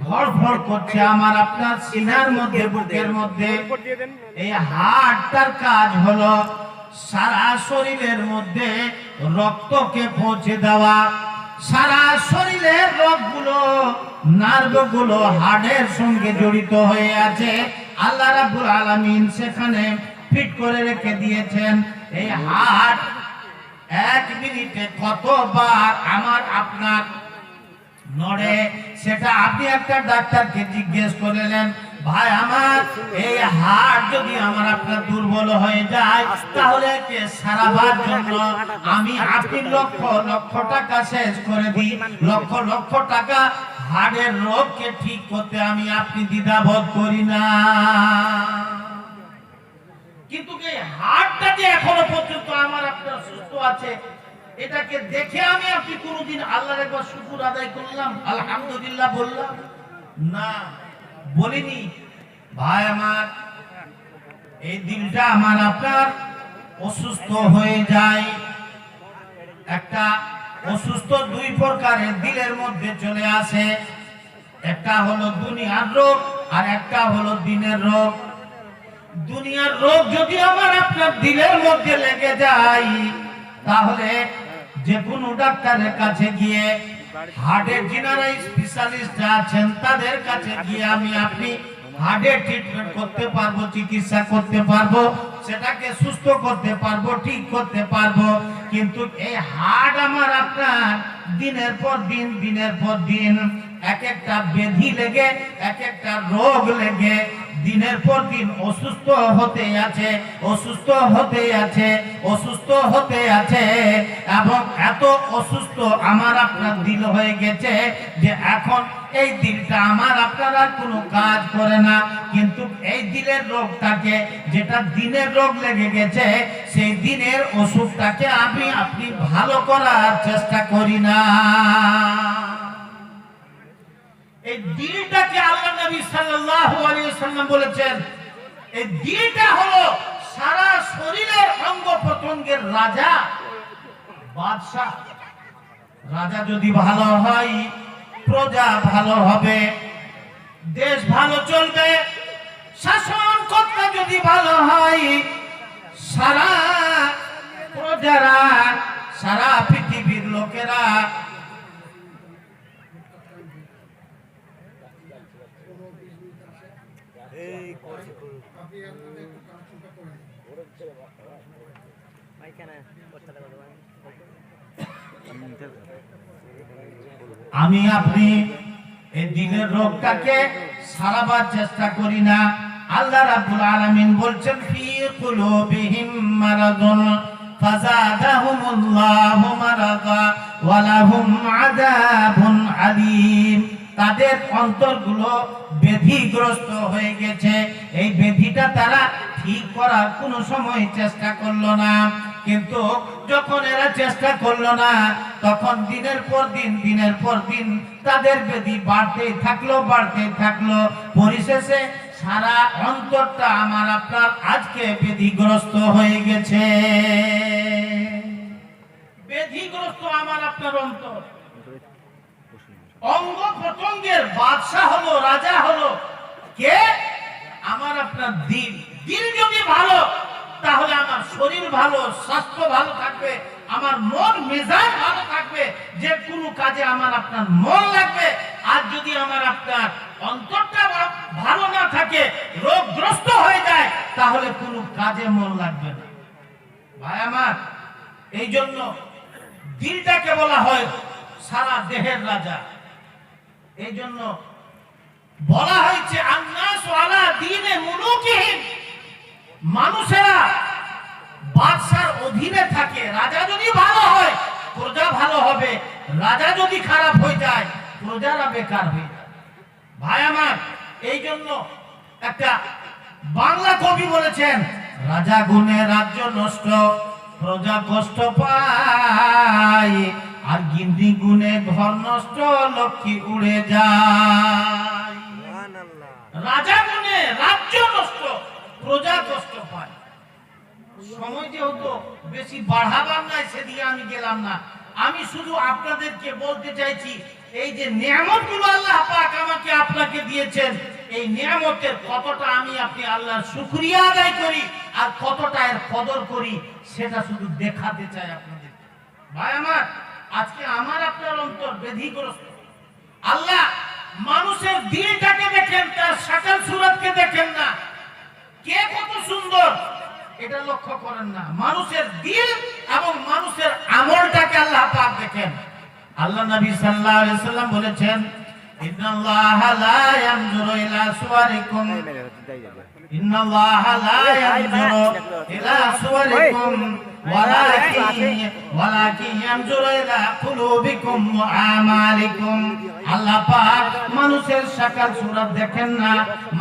ধড়ফড় করছে আমার আপনার সিনার মধ্যে, বুকের মধ্যে, এই হার্টটার কাজ হলো সারা শরীরের মধ্যে রক্তকে পৌঁছে দেওয়া। সারা শরীরের রগগুলো, নার্ভগুলো হার্টের সঙ্গে জড়িত হয়ে আছে। আল্লাহ রাব্বুল আলামিন সেখানে ফিট করে রেখে দিয়েছেন। এই হার্ট এক মিনিটে কতবার আমার আপনার নড়ে, সেটা আপনি একটা ডাক্তারকে জিজ্ঞেস করলেন, ভাই আমার এই হার্ট যদি আমার আপনার দুর্বল হয়ে যায় তাহলে কে সারাবার জন্য আমি আপনি লক্ষ লক্ষ টাকা শেষ করে দিই, লক্ষ লক্ষ টাকা হার্টের রোগকে ঠিক করতে আমি আপনি দ্বিধাবোধ করি না। কিন্তু এই হার্টটা যে এখনো পর্যন্ত আমার আপনার সুস্থ আছে, এটাকে দেখে আমি আপনি কোনদিন আল্লাহর একবার শুকর আদায় করলাম, আলহামদুলিল্লাহ বললাম না? বলিনি। ভাই আমার, এই দিলটা আমার আপনার অসুস্থ হয়ে যায়। একটা অসুস্থ দুই প্রকারের দিলের মধ্যে চলে আসে, একটা হলো দুনিয়ার রোগ আর একটা হলো দিনের রোগ। দুনিয়ার রোগ যদি আমার আপনার দিলের মধ্যে লেগে যায় তাহলে যে কোনো ডাক্তারের কাছে গিয়ে, হার্টের যিনারা স্পেশালিস্ট আছেন তাদের কাছে গিয়ে আমি আপনি হার্টের ট্রিটমেন্ট করতে পারবো, চিকিৎসা করতে পারবো, সেটাকে সুস্থ করতে পারবো, ঠিক করতে পারবো। কিন্তু এই হার্ট আমার আপনার দিনের পর দিন, দিনের পর দিন এক একটা ব্যাধি লেগে, এক একটা রোগ লেগে দিনের পর দিন অসুস্থ হতে আছে, অসুস্থ হতে আছে, অসুস্থ হতে আছে। এবং এত অসুস্থ আমার আপনার দিল হয়ে গেছে যে এখন এই দিলটা আমার আপনার আর কোনো কাজ করে না। কিন্তু এই দিলের রোগটাকে, যেটা দিনের রোগ লেগে গেছে, সেই দিনের অসুখটাকে আমি আপনি ভালো করার চেষ্টা করি না। এই দিলটাকে আল্লাহ নবী সাল্লাল্লাহু আলাইহি ওয়াসাল্লাম বলেছেন, এই দিলটা হলো সারা শরীরের অঙ্গ প্রত্যঙ্গের রাজা, বাদশা। রাজা যদি ভালো হয় প্রজা ভালো হবে, দেশ ভালো চলবে। শাসনকর্তা যদি ভালো হয় সারা প্রজারা, সারা পৃথিবীর লোকেরা আমি আপনি এই দিনের রোগটাকে সারাবার চেষ্টা করি না। আল্লাহ রাব্বুল আলামিন বলছেন ফি কুলুবিহিম মারাদুন ফাযাদাহুমুল্লাহু মারাদা ওয়া লাহুম আযাবুন আলীম। তাদের অন্তরগুলো ব্যাধিগ্রস্ত হয়ে গেছে, এই ব্যাধিটা তারা ঠিক করার কোনো সময় চেষ্টা করলো না। কিন্তু যখন এরা চেষ্টা করলো না, তখন দিনের পর দিন, দিনের পর দিন তাদের ব্যাধি বাড়তেই থাকলো, বাড়তেই থাকলো। পরিশেষে সারা অন্তরটা আমার আপনার আজকে ব্যাধিগ্রস্ত হয়ে গেছে। ব্যাধিগ্রস্ত আমার আপনার অন্তর। অঙ্গ প্রত্যঙ্গের বাদশা হলো, রাজা হলো কে? আমার আপনার দিল। দিল যদি ভালো তাহলে আমার শরীর ভালো, স্বাস্থ্য ভালো থাকবে, আমার মন মেজাজ ভালো থাকবে, যে কোনো কাজে আমার আপনার মন লাগবে। আর যদি আমার আপনার অন্তরটা ভালো না থাকে, রোগগ্রস্ত হয়ে যায়, তাহলে কোনো কাজে মন লাগবে না। ভাই আমার, এই জন্য দিলটাকে বলা হয় সারা দেহের রাজা। এই জন্য বলা হয়েছে আন্নাস আলা দীনে মুলুকিহিম, মানুষেরা বাদশার অধীনে থাকে। রাজা যদি ভালো হয় প্রজা ভালো হবে, রাজা যদি খারাপ হয়ে যায় প্রজারা বেকার হয়ে যায়। ভাই আমার, এই জন্য একটা বাংলা কবি বলেছেন, রাজা গুণে রাজ্য নষ্ট, প্রজা কষ্ট পায়, আর গিন্নি গুণে ঘর নষ্ট, লক্ষ্মী উড়ে যায়। রাজা গুণে রাজ্য নষ্ট, প্রজা কষ্ট পায়। সময় যেহেতু বেশি বাড়াবার নাই, সেদিকে আমি গেলাম না। আমি শুধু আপনাদেরকে বলতে চাইছি, এই যে নিয়ামতগুলো আল্লাহ পাক আমাকে আপনাকে দিয়েছেন, এই নিয়ামতের কতটা আমি আপনি আল্লাহর শুকরিয়া আদায় করি আর কতটা এর কদর করি, সেটা শুধু দেখাতে চাই আপনাদের। ভাই আমার, আজকে আমার আপনার অন্তর ব্যাধিগ্রস্ত। আল্লাহ মানুষের দিলটাকে দেখেন, তার শাকল সুরতকে দেখেন না, কে কত সুন্দর এটা লক্ষ্য করেন না। মানুষের দিল এবং মানুষের আমলটাকে আল্লাহ পাক দেখেন। আল্লাহ নবী সাল্লাল্লাহু আলাইহি ওয়াসাল্লাম বলেছেন, ইন্নাল্লাহা লা ইয়ানজুরু ইলা সুওয়ারিকুম, ইন্নাল্লাহা লা ইয়ানজুরু ইলা সুওয়ারিকুম ওয়ালাকিন ইয়ানজুরু ইলা কুলুবিকুম ওয়া আমালিকুম। আল্লাহ পাক মানুষের শাকল সুরত দেখেন না,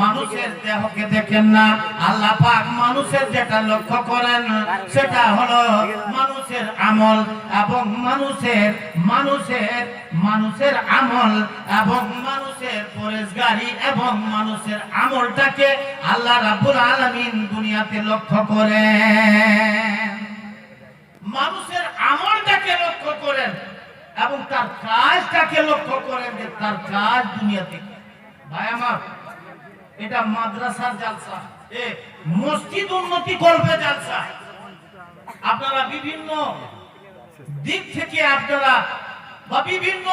মানুষের দেহকে দেখেন না। আল্লাহ পাক মানুষের যেটা লক্ষ্য করেন সেটা হলো মানুষের আমল এবং মানুষের আমল এবং মানুষের পরেশগারি এবং মানুষের আমলটাকে আল্লাহ রাব্বুল আলামিন দুনিয়াতে লক্ষ্য করেন। মানুষের আমলটাকে লক্ষ্য করেন এবং তার কাজটাকে লক্ষ্য করেন, যে তার কাজ দুনিয়াতে। ভাই আমার, এটা মাদ্রাসার জালসা, মসজিদ উন্নতি করবে জালসা। আপনারা বিভিন্ন দিক থেকে আপনারা বা বিভিন্ন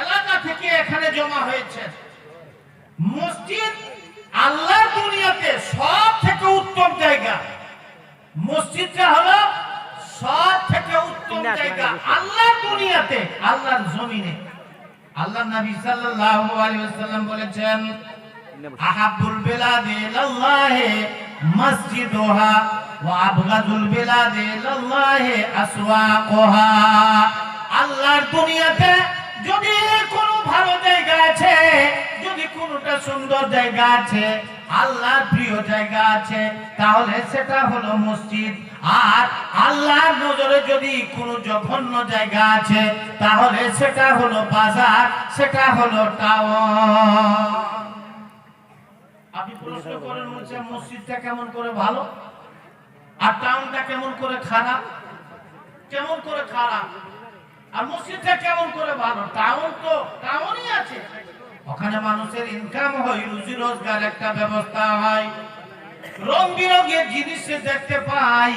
এলাকা থেকে এখানে জমা হয়েছে। মসজিদ আল্লাহর দুনিয়াতে সব থেকে উত্তম জায়গা। মসজিদটা হলো সব থেকে উত্তম জায়গা আল্লাহর দুনিয়াতে, আল্লাহর জমিনে। আল্লাহ নবী সাল্লাল্লাহু আলাইহি ওয়াসাল্লাম বলেছেন, আহাব্বুল বিলাদি ইলাল্লাহি মসজিদুহা ওয়া আবগাদুল বিলাদি ইলাল্লাহি আসওয়াকুহা। আল্লাহর দুনিয়াতে যদি কোনো ভালো জায়গা আছে, যদি কোনোটা সুন্দর জায়গা আছে, আল্লাহর প্রিয় জায়গা আছে, তাহলে সেটা হলো মসজিদ। আর আল্লাহর নজরে যদি কোনো জঘন্য জায়গা আছে, তাহলে সেটা হলো বাজার, সেটা হলো টাউন। আপনি প্রশ্ন করেন, মসজিদটা কেমন করে ভালো আর টাউনটা কেমন করে খারাপ? কেমন করে খারাপ আর মসজিদটা কেমন করে ভালো? টাউন তো টাউনই আছে, ওখানে মানুষের ইনকাম হয়, রুজি রোজগার একটা ব্যবস্থা হয়, রং বিরঙের জিনিস দেখতে পাই।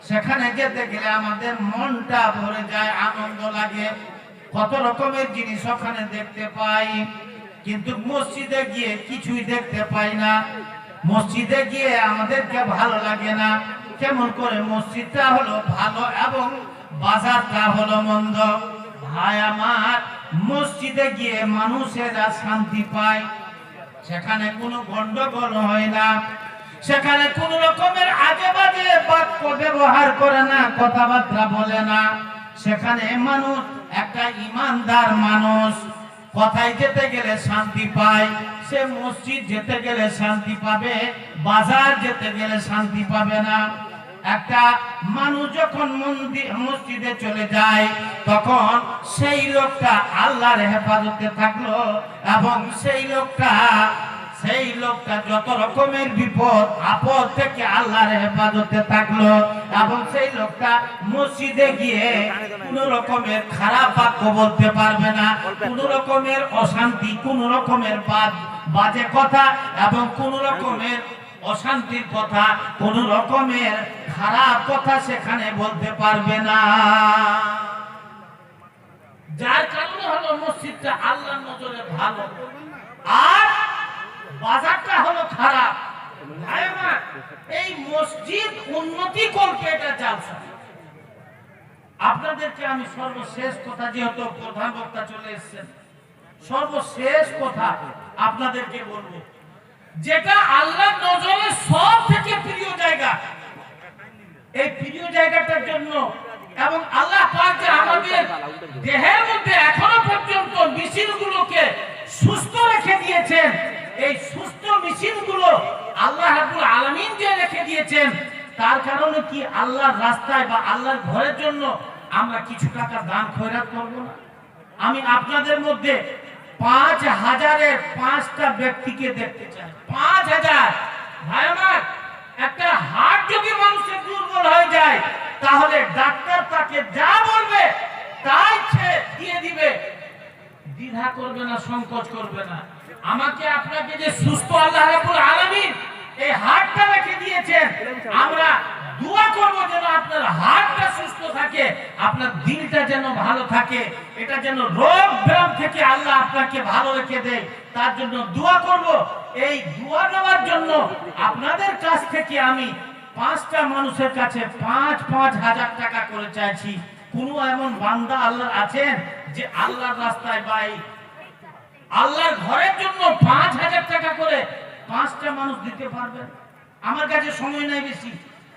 সেখানে যেতে গেলে আমাদের মনটা ভরে যায়, আনন্দ লাগে, কত রকমের জিনিস ওখানে দেখতে পাই। কিন্তু মসজিদে গিয়ে কিছুই দেখতে পাই না, মসজিদে গিয়ে আমাদেরকে ভালো লাগে না। কেমন করে মসজিদটা হলো ভালো এবং বাজারটা হলো মন্দ? ভাই আমার, মসজিদে গিয়ে মানুষেরা শান্তি পায়, সেখানে কোনো গন্ডগোল হয় না, সেখানে কোন রকমের আজে বাজে বাক্য ব্যবহার করে না, কথাবার্তা বলে না। সেখানে মানুষ একটা ইমানদার মানুষ কথায় যেতে গেলে শান্তি পায়, সে মসজিদ যেতে গেলে শান্তি পাবে, বাজার যেতে গেলে শান্তি পাবে না। একটা মানুষ যখন মসজিদে চলে যায়, তখন সেই লোকটা আল্লাহর হেফাজতে থাকলো এবং সেই লোকটা যত রকমের বিপদ আপদ থেকে আল্লাহর হেফাজতে থাকলো এবং সেই লোকটা মসজিদে গিয়ে কোনো রকমের খারাপ বাক্য বলতে পারবে না, কোনো রকমের অশান্তি, কোনো রকমের বাজে কথা এবং কোনো রকমের অশান্তির কথা, কোন রকমের খারাপ কথা সেখানে বলতে পারবে না। যার কারণে হলো মসজিদটা আল্লাহর নজরে ভালো, আর বাজারটা হলো খারাপ। এই মসজিদ উন্নতি করবে, এটা জালসা। আপনাদেরকে আমি সর্বশেষ কথা, যেহেতু প্রধান বক্তা চলে এসেছেন, সর্বশেষ কথা আপনাদেরকে বলবো, যেটা আল্লাহর নজরে সব থেকে প্রিয় জায়গা, এই প্রিয় জায়গাটার জন্য এবং আল্লাহ পাক যে আমাদের দেহের মধ্যে এখনো পর্যন্ত মিছিলগুলোকে সুস্থ রেখে দিয়েছেন, এই সুস্থ মিছিলগুলো আল্লাহ রাব্বুল আলামিন যে রেখে দিয়েছেন, তার কারণে কি আল্লাহর রাস্তায় বা আল্লাহর ঘরের জন্য আমরা কিছু টাকা দান খয়রাত করব না? আমি আপনাদের মধ্যে ৫,০০০-এর ৫টা ব্যক্তিকে দেখতে চাই। ৫,০০০। ভাই আমার, একটা হার্ট যদি মানুষের দুর্বল হয়ে যায়, তাহলে ডাক্তার তাকে যা বলবে তাই সে দিয়ে দিবে, দ্বিধা করবে না, সংকোচ করবে না। আমাকে আপনাকে যে সুস্থ আল্লাহ রাব্বুল আলামিন এই হার্টটা রেখে দিয়েছেন, আমরা দোয়া করব যেন আপনার হার্টটা সুস্থ থাকে, আপনার দিলটা যেন ভালো থাকে, এটা যেন রোগ ব্যায়াম থেকে আল্লাহ আপনাকে ভালো রেখে দেয়, তার জন্য দোয়া করব। এই দোয়া নেওয়ার জন্য আপনাদের কাছ থেকে আমি 5টা মানুষের কাছে ৫,০০০ টাকা করে চাইছি। কোন এমন বান্দা আল্লাহ আছেন যে আল্লাহর রাস্তায় বা আল্লাহর ঘরের জন্য ৫,০০০ টাকা করে 5টা মানুষ দিতে পারবেন? আমার কাছে সময় নাই বেশি।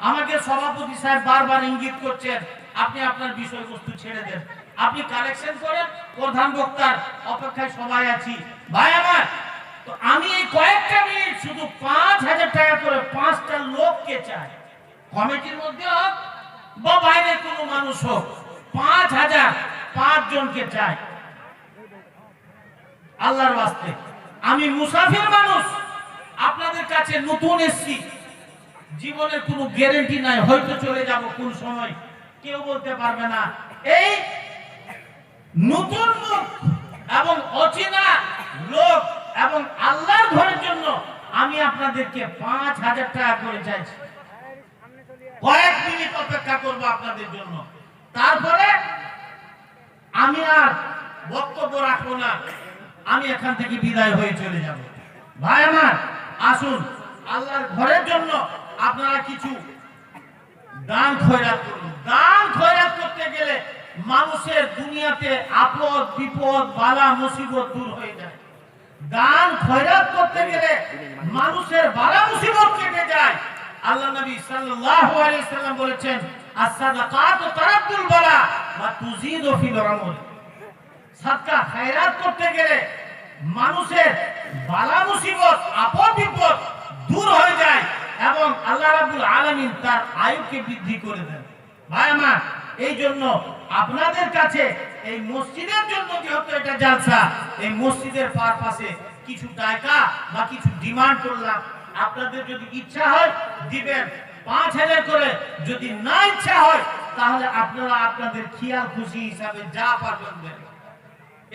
আমাকে সভাপতি সাহেব বারবার ইঙ্গিত করছেন, আপনি আপনার বিষয়বস্তু ছেড়ে দেন, আপনি কালেকশন করেন, প্রধান বক্তার অপেক্ষায় সবাই আছি। ভাই আমার, তো আমি এই কয়েকটা মিনিট শুধু ৫,০০০ টাকা করে 5টা লোককে চাই, কমিটির মধ্যে হোক বা বাইরে কোনো মানুষ হোক, ৫,০০০ 5 জনকে চাই আল্লাহর ওয়াস্তে। আমি মুসাফির মানুষ, আপনাদের কাছে নতুন এসেছি, জীবনের কোনো গ্যারান্টি নাই, হয়তো চলে যাব কোন সময়, কেউ বলতে পারবে না। এই নতুন মুখ এবং অচেনা লোক এবং আল্লাহর ঘরের জন্য আমি আপনাদেরকে ৫,০০০ টাকা করে চাইছি। কয়েক মিনিট অপেক্ষা করব আপনাদের জন্য, তারপরে আমি আর বক্তব্য রাখবো না, আমি এখান থেকে বিদায় হয়ে চলে যাব। ভাই আমার, আসুন আল্লাহর ঘরের জন্য আপনারা কিছু দান খয়রাত করুন। দান খয়রাত করতে গেলে মানুষের দুনিয়াতে আপদ বিপদ বালা মুসিবত দূর হয়ে যায়। দান খয়রাত করতে গেলে মানুষের বালা মুসিবত কেটে যায়। আল্লাহ নবী সাল্লাল্লাহু আলাইহি সাল্লাম বলেছেন, আস-সাদাকাতু তারাদ্দুল বালা ওয়া তুযীদু ফিল আমল। সাদকা খয়রাত করতে গেলে মানুষের বালা মুসিবত আপদ বিপদ দূর হয়ে যায় এবং আল্লাহ রাব্বুল আলামিন তার আয়ুকে বৃদ্ধি করে দেন। ভাই আমার, এই জন্য আপনাদের কাছে এই মসজিদের জন্য, যেহেতু এটা জালসা, এই মসজিদের পারপাসে কিছু টাকা বা কিছু ডিমান্ড করলাম। আপনাদের যদি ইচ্ছা হয় দিবেন ৫,০০০ করে, যদি না ইচ্ছা হয় তাহলে আপনারা আপনাদের খেয়াল খুশি হিসাবে যা পারবেন দেবেন।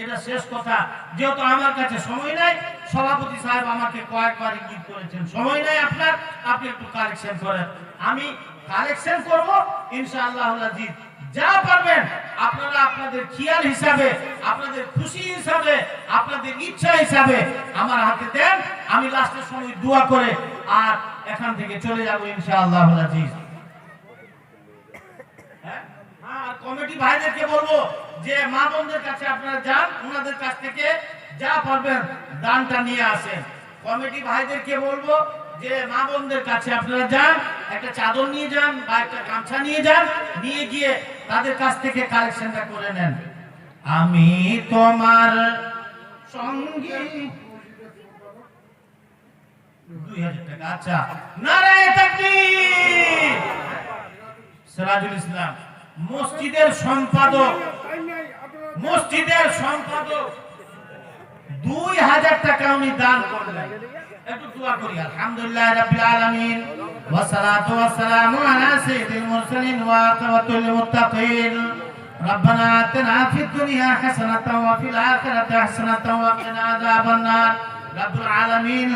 এটা শেষ কথা। যেহেতু আমার কাছে সময় নাই, সভাপতি সাহেব আমাকে কয়েকবার ইঙ্গিত করেছেন, সময় নাই আপনার, আপনি একটু কালেকশন করেন। আমি কালেকশন করব ইনশাআল্লাহ আজিজ। যা পারবেন আপনারা আপনাদের খেয়াল হিসাবে, আপনাদের খুশি হিসাবে, আপনাদের ইচ্ছা হিসাবে আমার হাতে দেন। আমি লাস্টের সময় দোয়া করে আর এখান থেকে চলে যাব ইনশাআল্লাহ আজিজ। আর কমিটি ভাইদেরকে বলবো যে মা বোনদের কাছে আপনারা যান, ওনাদের কাছ থেকে যা পারবেন দানটা নিয়ে আসেন। কমিটি ভাইদেরকে বলবো যে মা বোনদের কাছে আপনারা যান, একটা চাদর নিয়ে যান বা একটা গামছা নিয়ে যান, নিয়ে গিয়ে তাদের কাছ থেকে কালেকশনটা করে নেন। আমি তোমার সঙ্গী ২০০০ টাকা। আচ্ছা, নারায়ে তাকবীর। সিরাজুল ইসলাম মসজিদের সম্পাদক, ২০০০ টাকা উনি দান করলেন। একটু দোয়া করি। আলহামদুলিল্লাহ রাব্বিল আলামিন ওয়া সালাতু ওয়া সালামু আলা সাইয়্যিদিল মুরসালিন ওয়া আকিবাতুল মুত্তাকিন। রব্বানা আতিনা ফিদ দুনিয়া হাসানাতাও ওয়া ফিল আখিরাতি হাসানাতাও ওয়া কিনা আযাবান নার। রাব্বুল আলামিন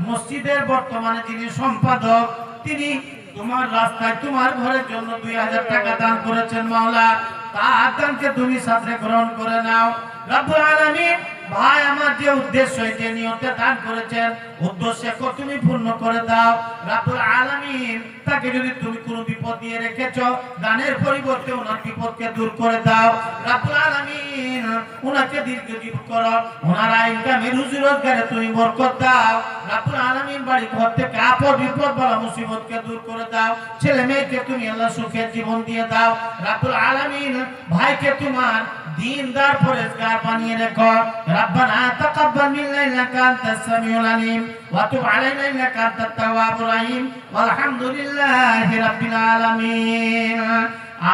মসজিদের বর্তমানে যিনি সম্পাদক, তিনি তোমার রাস্তায় তোমার ঘরের জন্য 2000 টাকা দান করেছেন মাওলা। তার দানকে তুমি সাথে গ্রহণ করে নাও রাব্বুল আলামিন। ভাই আমার যে উদ্দেশ্য, যে নিয়তে দান করেছেন, উদ্দেশ্যকে তুমি পূর্ণ করে দাও রাব্বুল আলামিন। তাকে যদি তুমি কোনো বিপদ দিয়ে রেখেছো, দানের পরিবর্তে ওনার বিপদকে দূর করে দাও রাব্বুল আলামিন। ওনাকে দীর্ঘজীব করো, ওনার ইনকামে রুজি রোজগারে তুমি বরকত দাও রাব্বুল আলামিন। বাড়ি ঘর থেকে আপদ বিপদ বলা মুসিবতকে দূর করে দাও। ছেলে মেয়েকে তুমি আল্লাহ সুখের জীবন দিয়ে দাও রাব্বুল আলামিন। ভাইকে তোমার দীনদার পরেজগার বানিয়ে রেখো। রব্বানা তাকাব্বাল মিন্না ইন্নাকা আনতাস সামিউল আলিম ওয়া তুব আলাইনা ইন্নাকা আনতাত তাওয়াবুর রহিম ওয়ালহামদুলিল্লাহি রাব্বিল আলামিন।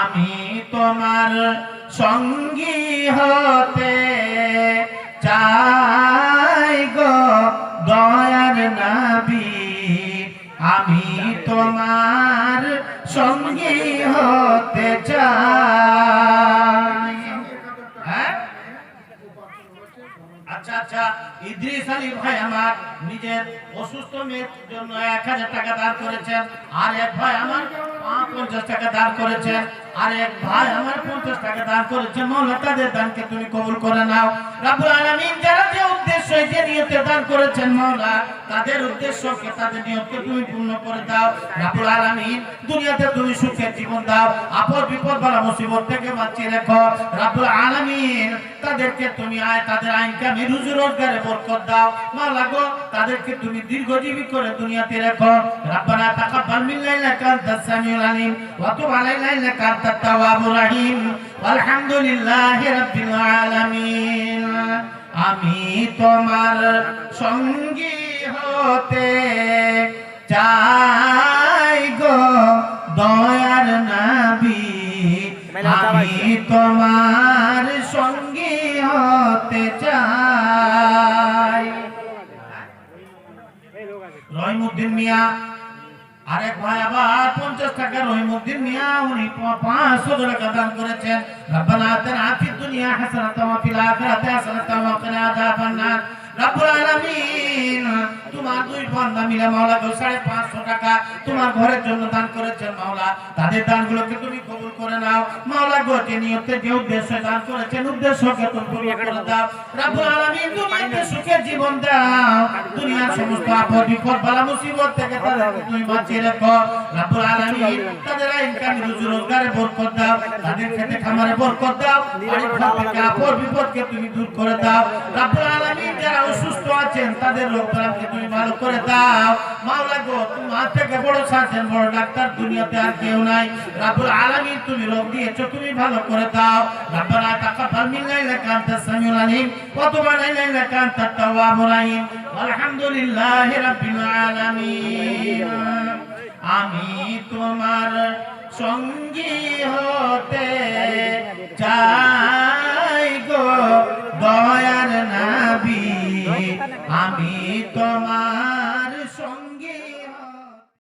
আমি তোমার সঙ্গী হতে চাই গো দয়ার নবী, আমি তোমার সঙ্গী হতে চাই। হ্যাঁ, আচ্ছা আচ্ছা। ইদ্রিস আলী ভাই আমার নিজের অসুস্থ মেয়ের জন্য 1000 টাকা দান করেছেন। আর এক ভাই আমার 50 টাকা দান করেছেন। আর এক ভাই আমার 50 টাকা দান করেছেন। মাওলা তাদের দানকে তুমি কবুল করে নাও রাব্বুল আলামিন। যারা যে উদ্দেশ্য, যে নিয়তে দান করেছেন মাওলা, তাদের উদ্দেশ্যকে, তাদের নিয়তকে তুমি পূর্ণ করে দাও রাব্বুল আলামিন। দুনিয়াতে তুমি সুখের জীবন দাও, আপদ বিপদ বালা মুসিবত থেকে বাঁচিয়ে রেখো রাব্বুল আলামিন। তাদেরকে তুমি তাদের ইনকামে রুজি রোজগারে বরকত দাও মাওলা গো। তাদেরকে তুমি দীর্ঘজীবী করে দুনিয়াতে রেখো। রব্বানা তাকাব্বাল মিন্না ইন্নাকা আনতাস সামিউল আলিম ওয়া তুব আলাইনা ইন্নাকা আনতাত তাওয়াবুর রহিম আলহামদুলিল্লাহি রাব্বিল আলামিন। আমি তোমার সঙ্গী হতে চাই গো দয়ার নবী, আমি তোমার সঙ্গী হতে চাই। রহিমউদ্দিন মিয়া আরেক ভাই আবার 50 টাকা, রহিমউদ্দিন মিয়া উনি 500 টাকা দান করেছেন। রব্বানা আতিনা ফিদ দুনিয়া হাসানাতাও ওয়া ফিল আখিরাতি হাসানাতাও ওয়া কিনা আযাবান নার। রব্বুল আলামিন তোমার দুই বান্দা মিলে মাওলা গো 550 টাকা তোমার ঘরের জন্য দান করেছেন মাওলা। তাদের দানগুলোকে তুমি কবুল করে নাও মাওলা গো। যে নিয়তে, যে উদ্দেশ্যে দান করেছেন, উদ্দেশ্যকে তুমি পূর্ণ করে দাও রব্বুল আলামিন। দুনিয়াতে সুখের জীবন দাও, দুনিয়ার সমস্ত আপদ বিপদ বালা মুসিবত থেকে তাদেরকে তুমি বাঁচিয়ে রাখো রব্বুল আলামিন। তাদের ইনকামে রুজি রোজগারে বরকত দাও, তাদের খেতে খামারে বরকত দাও, বাড়ি ঘর থেকে আপদ বিপদকে তুমি দূর করে দাও রব্বুল আলামিন। যারা অসুস্থ আছেন তাদের রোগ বালাকে তুমি ভালো করে দাও মাওলা গো। তোমার থেকে বড় সার্জন, বড় ডাক্তার দুনিয়াতে আর কেউ নাই রব্বুল আলামিন। তুমি রোগ দিয়েছো, তুমি ভালো করে দাও। রব্বানা তাকাব্বাল মিন্না ইন্নাকা আনতাস সামিউল আলিম ওয়া তুব আলাইনা ইন্নাকা আনতাত তাওয়াবুর রহিম আলহামদুলিল্লাহি রাব্বিল আলামিন। আমি তোমার সঙ্গী হতে চাই গো দয়ার নবী, আমি